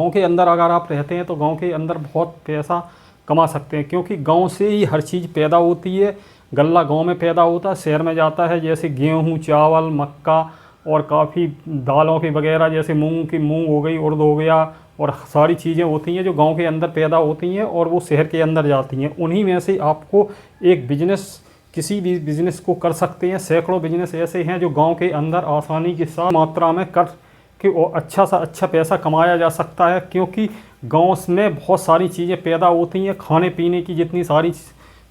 गांव के अंदर अगर आप रहते हैं तो गांव के अंदर बहुत पैसा कमा सकते हैं, क्योंकि गांव से ही हर चीज़ पैदा होती है। गल्ला गांव में पैदा होता है, शहर में जाता है। जैसे गेहूं, चावल, मक्का और काफ़ी दालों की वगैरह, जैसे मूंग हो गई, उड़द हो गया, और सारी चीज़ें होती हैं जो गांव के अंदर पैदा होती हैं और वो शहर के अंदर जाती हैं। उन्हीं में से आपको एक बिजनेस, किसी भी बिजनेस को कर सकते हैं। सैकड़ों बिजनेस ऐसे हैं जो गांव के अंदर आसानी के साथ मात्रा में कर कि अच्छा सा अच्छा पैसा कमाया जा सकता है, क्योंकि गांव में बहुत सारी चीज़ें पैदा होती हैं। खाने पीने की जितनी सारी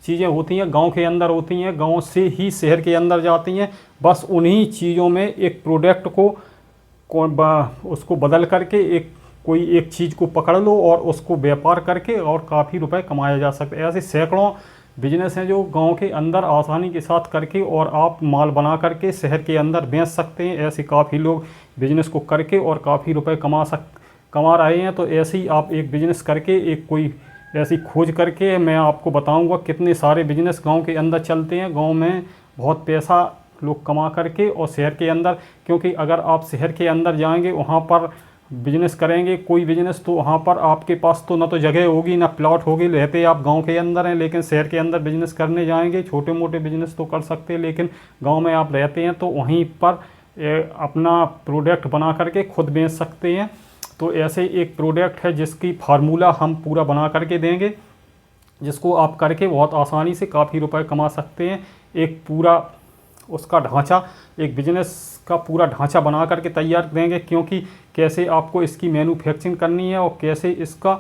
चीज़ें होती हैं गांव के अंदर होती हैं, गांव से ही शहर के अंदर जाती हैं। बस उन्हीं चीज़ों में एक प्रोडक्ट को उसको बदल करके कोई एक चीज़ को पकड़ लो और उसको व्यापार करके और काफ़ी रुपए कमाया जा सकता है। ऐसे सैकड़ों बिजनेस हैं जो गांव के अंदर आसानी के साथ करके और आप माल बना करके शहर के अंदर बेच सकते हैं। ऐसे काफ़ी लोग बिजनेस को करके और काफ़ी रुपए कमा रहे हैं। तो ऐसे ही आप एक बिजनेस करके, एक कोई ऐसी खोज करके, मैं आपको बताऊंगा कितने सारे बिजनेस गांव के अंदर चलते हैं। गांव में बहुत पैसा लोग कमा करके और शहर के अंदर, क्योंकि अगर आप शहर के अंदर जाएंगे, वहाँ पर बिजनेस करेंगे कोई बिजनेस, तो वहाँ पर आपके पास तो ना तो जगह होगी ना प्लॉट होगी। रहते आप गांव के अंदर हैं, लेकिन शहर के अंदर बिजनेस करने जाएंगे, छोटे मोटे बिजनेस तो कर सकते हैं, लेकिन गांव में आप रहते हैं तो वहीं पर अपना प्रोडक्ट बना करके खुद बेच सकते हैं। तो ऐसे एक प्रोडक्ट है जिसकी फार्मूला हम पूरा बना करके देंगे, जिसको आप करके बहुत आसानी से काफ़ी रुपए कमा सकते हैं। एक पूरा उसका ढांचा, एक बिजनेस का पूरा ढांचा बना करके तैयार देंगे, क्योंकि कैसे आपको इसकी मैन्युफैक्चरिंग करनी है और कैसे इसका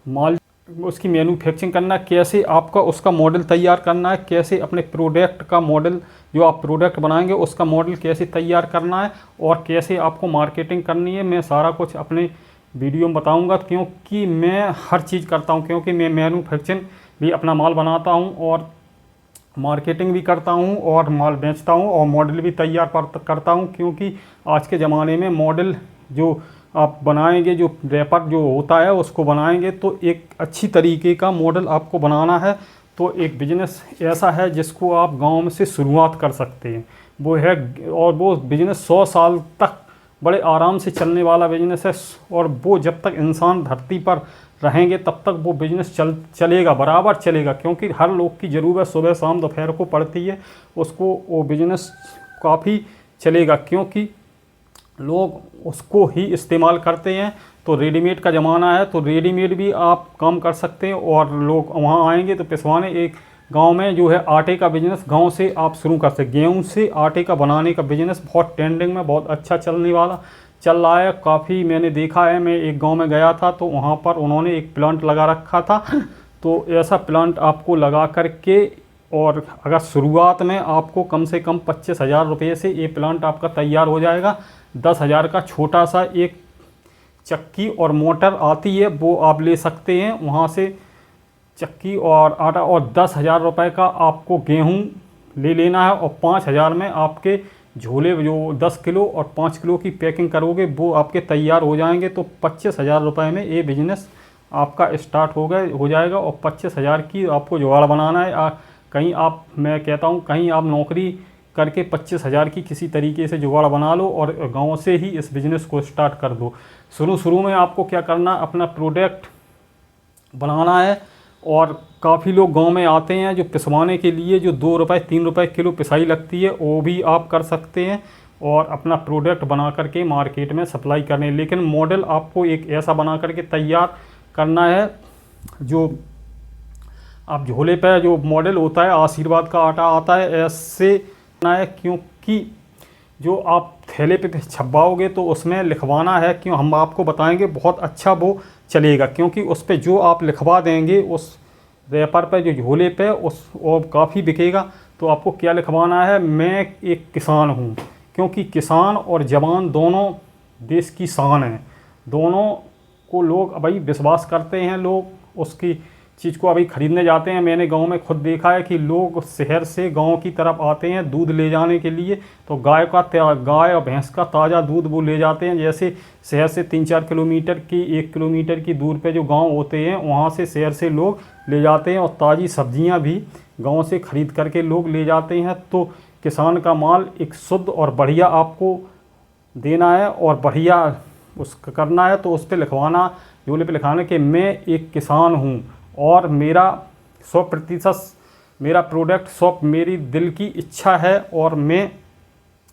माल, उसकी मैन्युफैक्चरिंग करना, कैसे आपका उसका मॉडल तैयार करना है, कैसे अपने प्रोडक्ट का मॉडल, जो आप प्रोडक्ट बनाएंगे उसका मॉडल कैसे तैयार करना है और कैसे आपको मार्केटिंग करनी है। मैं सारा कुछ अपने वीडियो में बताऊंगा, क्योंकि मैं हर चीज़ करता हूं, क्योंकि मैं मैन्युफैक्चरिंग भी अपना माल बनाता हूं और मार्केटिंग भी करता हूं और माल बेचता हूं और मॉडल भी तैयार करता हूं। क्योंकि आज के ज़माने में मॉडल जो आप बनाएंगे, जो रैपर जो होता है उसको बनाएंगे, तो एक अच्छी तरीके का मॉडल आपको बनाना है। तो एक बिजनेस ऐसा है जिसको आप गांव में से शुरुआत कर सकते हैं, वो है, और वो बिजनेस 100 साल तक बड़े आराम से चलने वाला बिजनेस है। और वो जब तक इंसान धरती पर रहेंगे तब तक वो बिजनेस चलेगा, बराबर चलेगा, क्योंकि हर लोग की ज़रूरत सुबह शाम दोपहर को पड़ती है। उसको वो बिजनेस काफ़ी चलेगा, क्योंकि लोग उसको ही इस्तेमाल करते हैं। तो रेडीमेड का ज़माना है, तो रेडीमेड भी आप काम कर सकते हैं और लोग वहाँ आएंगे तो पिसवाने। एक गांव में जो है आटे का बिजनेस गांव से आप शुरू कर सकते। गेहूं से आटे का बनाने का बिजनेस बहुत ट्रेंडिंग में, बहुत अच्छा चल रहा है। काफ़ी मैंने देखा है, मैं एक गांव में गया था तो वहाँ पर उन्होंने एक प्लांट लगा रखा था। तो ऐसा प्लांट आपको लगा करके, और अगर शुरुआत में आपको कम से कम 25,000 रुपये से ये प्लांट आपका तैयार हो जाएगा। 10,000 का छोटा सा एक चक्की और मोटर आती है, वो आप ले सकते हैं वहाँ से, चक्की और आटा। और 10,000 रुपये का आपको गेहूं ले लेना है और 5,000 में आपके झोले जो 10 किलो और 5 किलो की पैकिंग करोगे वो आपके तैयार हो जाएंगे। तो 25,000 रुपये में ये बिजनेस आपका स्टार्ट हो जाएगा। और 25,000 की आपको जुगाड़ बनाना है। कहीं आप, मैं कहता हूँ कहीं आप नौकरी करके 25,000 की किसी तरीके से जुगाड़ बना लो और गांव से ही इस बिज़नेस को स्टार्ट कर दो। शुरू में आपको क्या करना, अपना प्रोडक्ट बनाना है। और काफ़ी लोग गांव में आते हैं जो पिसवाने के लिए, जो 2 रुपये 3 रुपये किलो पिसाई लगती है, वो भी आप कर सकते हैं और अपना प्रोडक्ट बना करके मार्केट में सप्लाई करने। लेकिन मॉडल आपको एक ऐसा बना करके तैयार करना है, जो आप झोले पे जो मॉडल होता है, आशीर्वाद का आटा आता है, ऐसे करना है। क्योंकि जो आप थैले पे छपवाओगे तो उसमें लिखवाना है, क्यों हम आपको बताएंगे, बहुत अच्छा वो चलेगा। क्योंकि उस पर जो आप लिखवा देंगे उस रैपर पे, जो झोले पे, उस और काफ़ी बिकेगा। तो आपको क्या लिखवाना है, मैं एक किसान हूँ। क्योंकि किसान और जवान दोनों देश की शान है, दोनों को लोग भाई विश्वास करते हैं, लोग उसकी चीज़ को अभी ख़रीदने जाते हैं। मैंने गांव में खुद देखा है कि लोग शहर से गांव की तरफ आते हैं दूध ले जाने के लिए, तो गाय और भैंस का ताज़ा दूध वो ले जाते हैं। जैसे शहर से 3-4 किलोमीटर की, 1 किलोमीटर की दूर पे जो गांव होते हैं, वहाँ से शहर से लोग ले जाते हैं। और ताज़ी सब्जियाँ भी गाँव से ख़रीद करके लोग ले जाते हैं। तो किसान का माल एक शुद्ध और बढ़िया आपको देना है और बढ़िया उसका करना है। तो उस पर लिखवाना झोले पे लिखाना है कि मैं एक किसान हूँ और मेरा 100% मेरा प्रोडक्ट 100 मेरी दिल की इच्छा है और मैं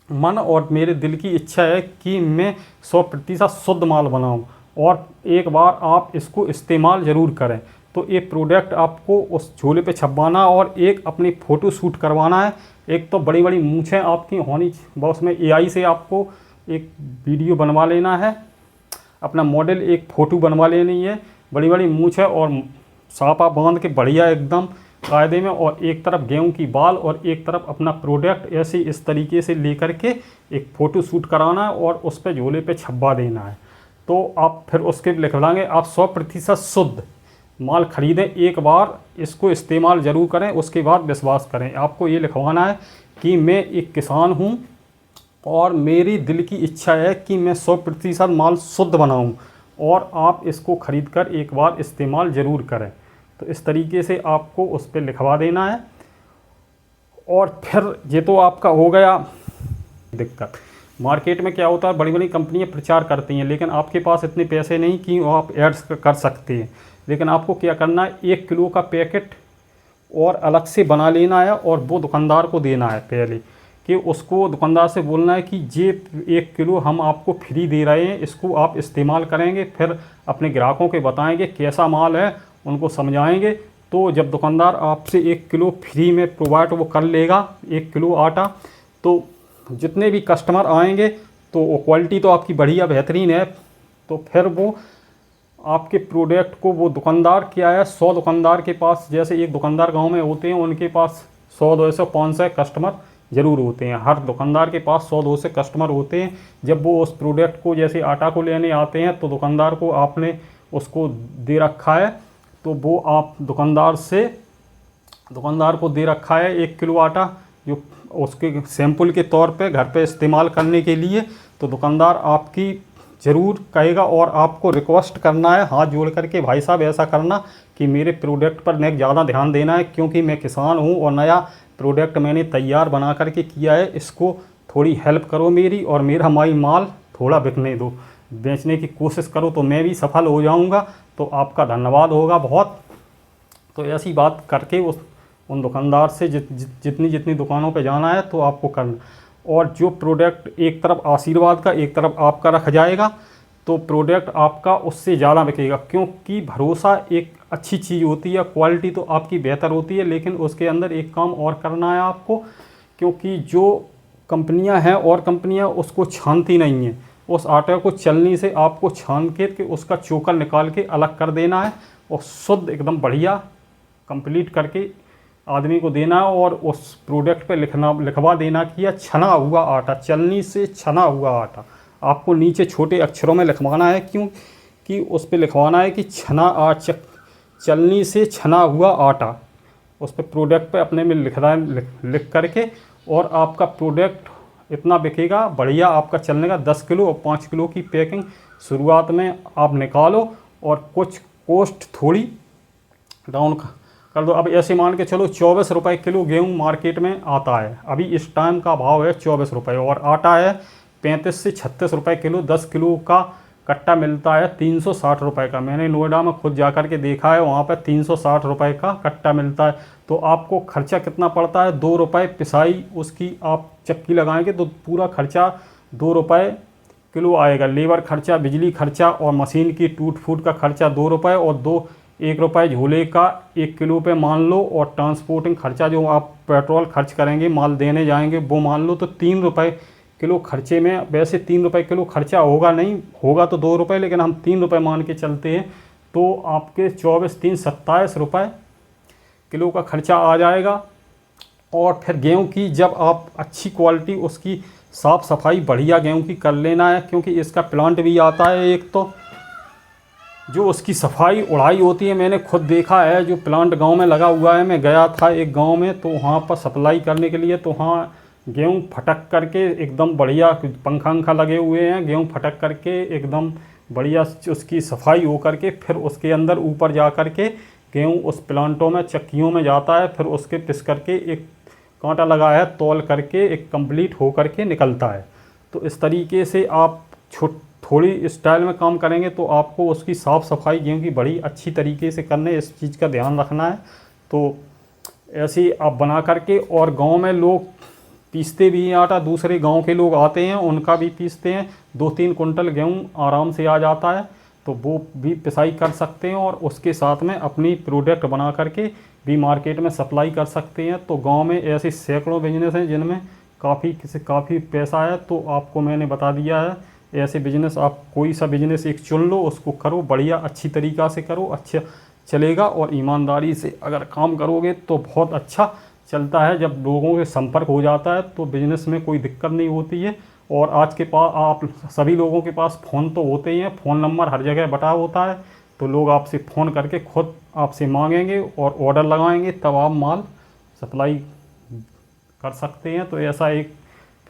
मन और मेरे दिल की इच्छा है कि मैं 100% शुद्ध माल बनाऊं और एक बार आप इसको इस्तेमाल ज़रूर करें। तो ये प्रोडक्ट आपको उस झोले पे छपवाना और एक अपनी फ़ोटो शूट करवाना है। एक तो बड़ी बड़ी मूँछें आपकी होनी, बस में एआई से आपको एक वीडियो बनवा लेना है, अपना मॉडल एक फ़ोटो बनवा लेनी है, बड़ी बड़ी मूँछें और सापा बांध के बढ़िया एकदम कायदे में, और एक तरफ गेहूं की बाल और एक तरफ अपना प्रोडक्ट ऐसे इस तरीके से लेकर के एक फ़ोटो शूट कराना है और उस पर झोले पे छपवा देना है। तो आप फिर उसके लिख लाएंगे आप 100% शुद्ध माल खरीदें, एक बार इसको इस्तेमाल ज़रूर करें, उसके बाद विश्वास करें। आपको ये लिखवाना है कि मैं एक किसान हूँ और मेरी दिल की इच्छा है कि मैं 100% माल शुद्ध बनाऊँ और आप इसको ख़रीद कर एक बार इस्तेमाल ज़रूर करें। तो इस तरीके से आपको उस पर लिखवा देना है। और फिर ये तो आपका हो गया दिक्कत। मार्केट में क्या होता है, बड़ी बड़ी कंपनियां प्रचार करती हैं, लेकिन आपके पास इतने पैसे नहीं कि आप एड्स कर सकते हैं। लेकिन आपको क्या करना है, 1 किलो का पैकेट और अलग से बना लेना है और वो दुकानदार को देना है पहले, कि उसको दुकानदार से बोलना है कि ये 1 किलो हम आपको फ्री दे रहे हैं, इसको आप इस्तेमाल करेंगे, फिर अपने ग्राहकों के बताएंगे कैसा माल है, उनको समझाएंगे। तो जब दुकानदार आपसे 1 किलो फ्री में प्रोवाइड वो कर लेगा, 1 किलो आटा, तो जितने भी कस्टमर आएंगे तो वो क्वालिटी तो आपकी बढ़िया बेहतरीन है, तो फिर वो आपके प्रोडक्ट को, वो दुकानदार क्या है, 100 दुकानदार के पास, जैसे एक दुकानदार गांव में होते हैं उनके पास 100 200 500 कस्टमर ज़रूर होते हैं। हर दुकानदार के पास 100 200 कस्टमर होते हैं। जब वो उस प्रोडक्ट को, जैसे आटा को लेने आते हैं, तो दुकानदार को आपने उसको दे रखा है, तो वो आप दुकानदार को दे रखा है 1 किलो आटा, जो उसके सैंपल के तौर पे घर पे इस्तेमाल करने के लिए। तो दुकानदार आपकी ज़रूर कहेगा और आपको रिक्वेस्ट करना है हाथ जोड़ करके, भाई साहब ऐसा करना कि मेरे प्रोडक्ट पर नेक ज़्यादा ध्यान देना है, क्योंकि मैं किसान हूँ और नया प्रोडक्ट मैंने तैयार बना करके किया है, इसको थोड़ी हेल्प करो मेरी और मेरा माल थोड़ा बिकने दो, बेचने की कोशिश करो तो मैं भी सफल हो जाऊंगा, तो आपका धन्यवाद होगा बहुत। तो ऐसी बात करके उन दुकानदार से जितनी दुकानों पे जाना है तो आपको करना। और जो प्रोडक्ट एक तरफ आशीर्वाद का एक तरफ आपका रखा जाएगा, तो प्रोडक्ट आपका उससे ज़्यादा बिकेगा, क्योंकि भरोसा एक अच्छी चीज़ होती है, क्वालिटी तो आपकी बेहतर होती है, लेकिन उसके अंदर एक काम और करना है आपको, क्योंकि जो कंपनियां हैं और कंपनियां उसको छानती नहीं हैं, उस आटे को चलनी से आपको छान के उसका चोकर निकाल के अलग कर देना है और शुद्ध एकदम बढ़िया कंप्लीट करके आदमी को देना है और उस प्रोडक्ट पे लिखवा देना कि यह छना हुआ आटा, चलनी से छना हुआ आटा। आपको नीचे छोटे अक्षरों में लिखवाना है, क्योंकि उस पे लिखवाना है कि चलनी से छना हुआ आटा, उस पे प्रोडक्ट पे अपने में लिख करके। और आपका प्रोडक्ट इतना बिकेगा बढ़िया, आपका चलने का 10 किलो और 5 किलो की पैकिंग शुरुआत में आप निकालो और कुछ कॉस्ट थोड़ी डाउन कर दो। अब ऐसे मान के चलो 24 रुपये किलो गेहूँ मार्केट में आता है, अभी इस टाइम का भाव है 24 रुपये, और आटा है 35 से 36 रुपये किलो। 10 किलो का कट्टा मिलता है 360 रुपये का। मैंने नोएडा में खुद जा कर के देखा है, वहाँ पर 360 रुपये का कट्टा मिलता है। तो आपको खर्चा कितना पड़ता है, 2 रुपये पिसाई उसकी आप चक्की लगाएंगे तो पूरा खर्चा 2 रुपये किलो आएगा। लेबर खर्चा, बिजली खर्चा और मशीन की टूट फूट का खर्चा 2 रुपये, और 1 रुपये झोले का 1 किलो पे मान लो, और ट्रांसपोर्टिंग खर्चा जो आप पेट्रोल खर्च करेंगे माल देने जाएंगे वो मान लो, तो 3 रुपये किलो खर्चे में। वैसे 3 रुपये किलो खर्चा होगा नहीं, होगा तो 2 रुपये, लेकिन हम 3 रुपये मान के चलते हैं, तो आपके 24 3 27 रुपये किलो का खर्चा आ जाएगा। और फिर गेहूं की जब आप अच्छी क्वालिटी उसकी साफ़ सफाई बढ़िया गेहूं की कर लेना है, क्योंकि इसका प्लांट भी आता है एक, तो जो उसकी सफाई उड़ाई होती है, मैंने खुद देखा है, जो प्लांट गांव में लगा हुआ है। मैं गया था एक गांव में, तो वहाँ पर सप्लाई करने के लिए, तो वहाँ गेहूं फटक करके एकदम बढ़िया, पंखा लगे हुए हैं, गेहूं फटक करके एकदम बढ़िया उसकी सफाई हो करके फिर उसके अंदर ऊपर जा कर के गेहूँ उस प्लांटों में चक्कियों में जाता है, फिर उसके पिस करके एक कांटा लगा है तौल करके एक कंप्लीट हो करके निकलता है। तो इस तरीके से आप थोड़ी स्टाइल में काम करेंगे तो आपको उसकी साफ़ सफाई गेहूँ की बड़ी अच्छी तरीके से करने, इस चीज़ का ध्यान रखना है। तो ऐसे ही आप बना करके, और गांव में लोग पीसते भी हैं आटा, दूसरे गांव के लोग आते हैं उनका भी पीसते हैं, 2-3 कुंटल गेहूँ आराम से आ जाता है, तो वो भी पिसाई कर सकते हैं और उसके साथ में अपनी प्रोडक्ट बना करके भी मार्केट में सप्लाई कर सकते हैं। तो गांव में ऐसे सैकड़ों बिजनेस हैं जिनमें काफ़ी पैसा है। तो आपको मैंने बता दिया है, ऐसे बिजनेस आप कोई सा बिजनेस एक चुन लो, उसको करो, बढ़िया अच्छी तरीक़ा से करो, अच्छा चलेगा। और ईमानदारी से अगर काम करोगे तो बहुत अच्छा चलता है। जब लोगों के संपर्क हो जाता है तो बिज़नेस में कोई दिक्कत नहीं होती है। और आज के पास आप सभी लोगों के पास फ़ोन तो होते ही हैं, फ़ोन नंबर हर जगह बटा होता है, तो लोग आपसे फ़ोन करके खुद आपसे मांगेंगे और ऑर्डर लगाएंगे, तब आप माल सप्लाई कर सकते हैं। तो ऐसा एक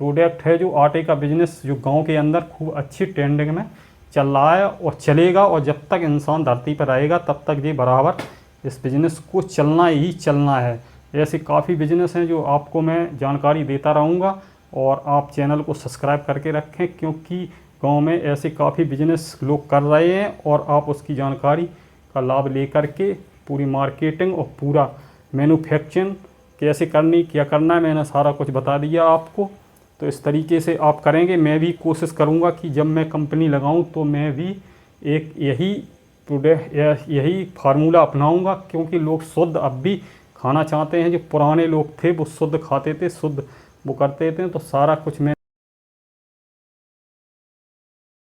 प्रोडक्ट है जो आटे का बिजनेस, जो गांव के अंदर खूब अच्छी ट्रेंडिंग में चल रहा है और चलेगा। और जब तक इंसान धरती पर रहेगा तब तक ये बराबर इस बिज़नेस को चलना ही चलना है। ऐसे काफ़ी बिजनेस हैं जो आपको मैं जानकारी देता रहूँगा, और आप चैनल को सब्सक्राइब करके रखें, क्योंकि गांव में ऐसे काफ़ी बिजनेस लोग कर रहे हैं और आप उसकी जानकारी का लाभ लेकर के पूरी मार्केटिंग और पूरा मैन्युफैक्चरिंग कैसे करनी, क्या करना है, मैंने सारा कुछ बता दिया आपको। तो इस तरीके से आप करेंगे। मैं भी कोशिश करूँगा कि जब मैं कंपनी लगाऊँ तो मैं भी एक यही फार्मूला अपनाऊँगा, क्योंकि लोग शुद्ध अब भी खाना चाहते हैं। जो पुराने लोग थे वो शुद्ध खाते थे, शुद्ध वो करते थे। तो सारा कुछ मैं